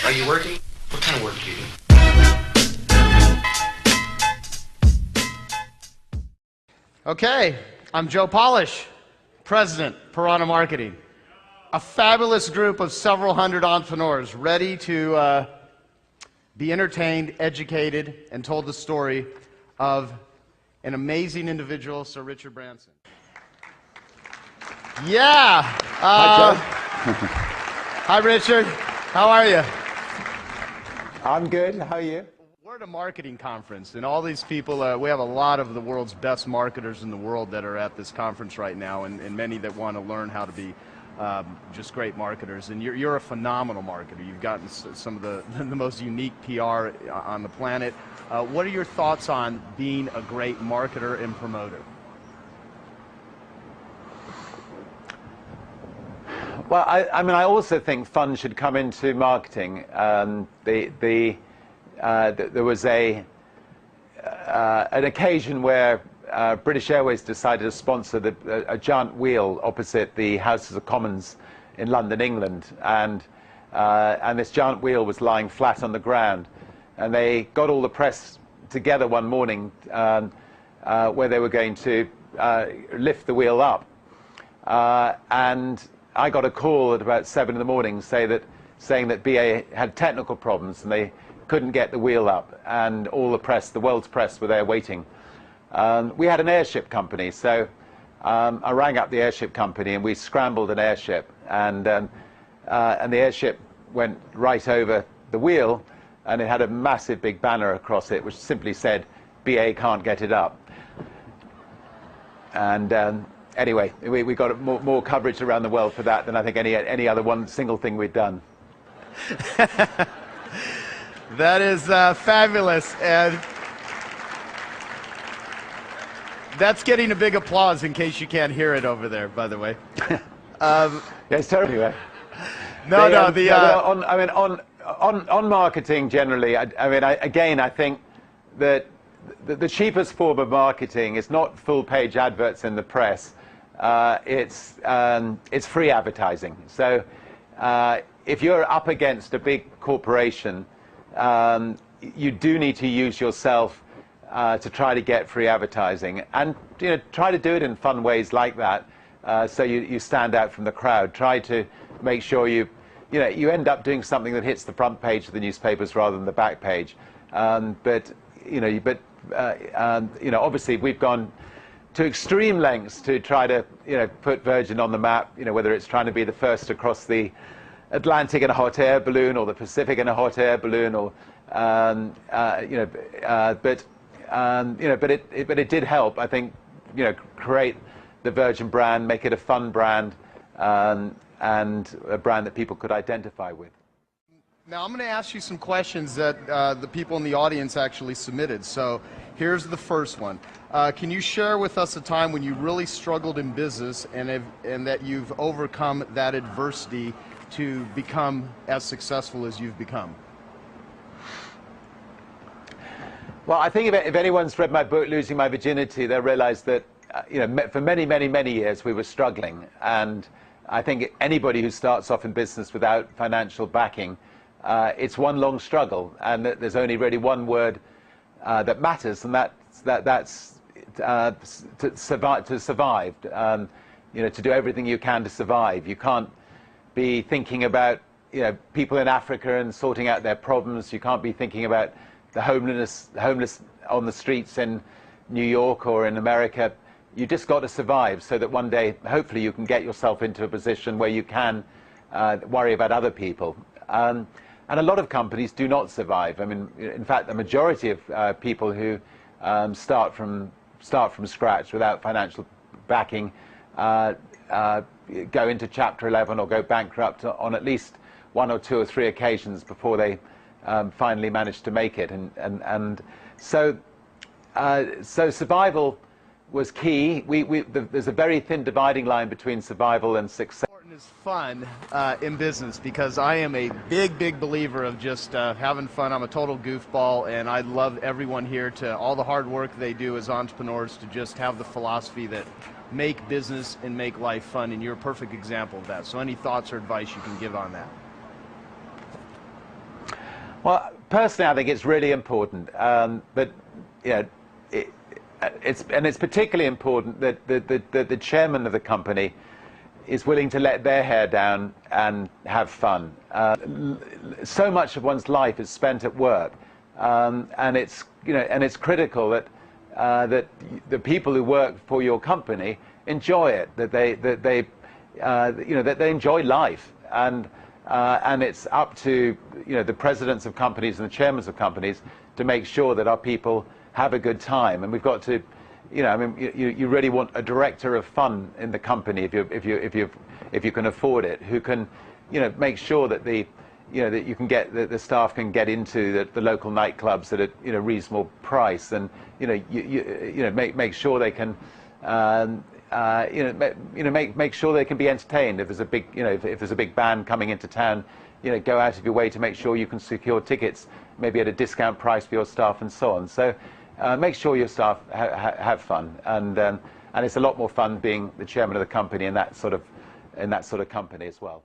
Are you working? What kind of work do you do? Okay, I'm Joe Polish, President, Piranha Marketing. A fabulous group of several hundred entrepreneurs ready to be entertained, educated, and told the story of an amazing individual, Sir Richard Branson. Yeah. Hi, Joe. Hi, Richard. How are you? I'm good. How are you? We're at a marketing conference, and all these people, we have a lot of the world's best marketers in the world that are at this conference right now, and many that want to learn how to be just great marketers. And you're a phenomenal marketer. You've gotten some of the most unique PR on the planet. What are your thoughts on being a great marketer and promoter? Well, I mean, I also think fun should come into marketing. There was an occasion where British Airways decided to sponsor a giant wheel opposite the Houses of Commons in London, England, and this giant wheel was lying flat on the ground, and they got all the press together one morning where they were going to lift the wheel up, and I got a call at about 7 in the morning saying that BA had technical problems and they couldn't get the wheel up, and all the press, the world's press, were there waiting. We had an airship company, so I rang up the airship company and we scrambled an airship, and the airship went right over the wheel, and it had a massive big banner across it which simply said, "BA can't get it up." And anyway, we got more coverage around the world for that than I think any other one single thing we'd done. That is fabulous, and that's getting a big applause in case you can't hear it over there, by the way. Yeah, it's terrible. Anyway. On marketing generally, I think that the cheapest form of marketing is not full-page adverts in the press. It's free advertising. So if you're up against a big corporation, you do need to use yourself to try to get free advertising, and try to do it in fun ways like that, so you stand out from the crowd. Try to make sure you end up doing something that hits the front page of the newspapers rather than the back page. Obviously we've gone to extreme lengths to try to put Virgin on the map. Whether it's trying to be the first across the Atlantic in a hot air balloon, or the Pacific in a hot air balloon, or but it did help, I think, create the Virgin brand, make it a fun brand, and a brand that people could identify with. Now I'm going to ask you some questions that the people in the audience actually submitted. So here's the first one. Can you share with us a time when you really struggled in business and that you've overcome that adversity to become as successful as you've become? Well, I think if anyone's read my book, Losing My Virginity, they'll realize that for many years we were struggling, and I think anybody who starts off in business without financial backing, it's one long struggle, and there's only really one word that matters, and that's to survive. To do everything you can to survive. You can't be thinking about people in Africa and sorting out their problems. You can't be thinking about the homeless on the streets in New York or in America. You just got to survive, so that one day hopefully you can get yourself into a position where you can worry about other people. And a lot of companies do not survive. I mean, in fact, the majority of people who start from scratch without financial backing go into Chapter 11 or go bankrupt on at least 1 or 2 or 3 occasions before they finally manage to make it. And so survival was key. There's a very thin dividing line between survival and success. Is fun in business, because I am a big believer of just having fun. I'm a total goofball, and I love everyone here to all the hard work they do as entrepreneurs to just have the philosophy that make business and make life fun, and you're a perfect example of that. So any thoughts or advice you can give on that? Well, personally, I think it's really important, but it's particularly important that the chairman of the company is willing to let their hair down and have fun. So much of one's life is spent at work, and it's critical that the people who work for your company enjoy it, that they enjoy life, and it's up to the presidents of companies and the chairmen of companies to make sure that our people have a good time. And we've got to, you really want a director of fun in the company if you can afford it, who can make sure that the staff can get into the local nightclubs at a reasonable price, and make sure they can make sure they can be entertained. If there's a big if there's a big band coming into town, go out of your way to make sure you can secure tickets, maybe at a discount price for your staff, and so on. So make sure your staff have fun, and it's a lot more fun being the chairman of the company in that sort of company as well.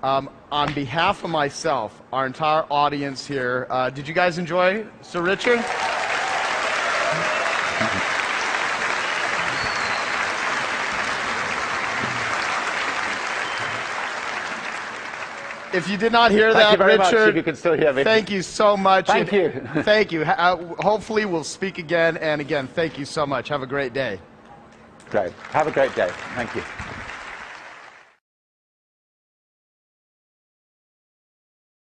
On behalf of myself, our entire audience here, did you guys enjoy Sir Richard? If you did not hear that, Richard, if you can still hear me. Thank you so much. Thank you. Thank you. Hopefully we'll speak again and again. Thank you so much. Have a great day. Great. Have a great day. Thank you.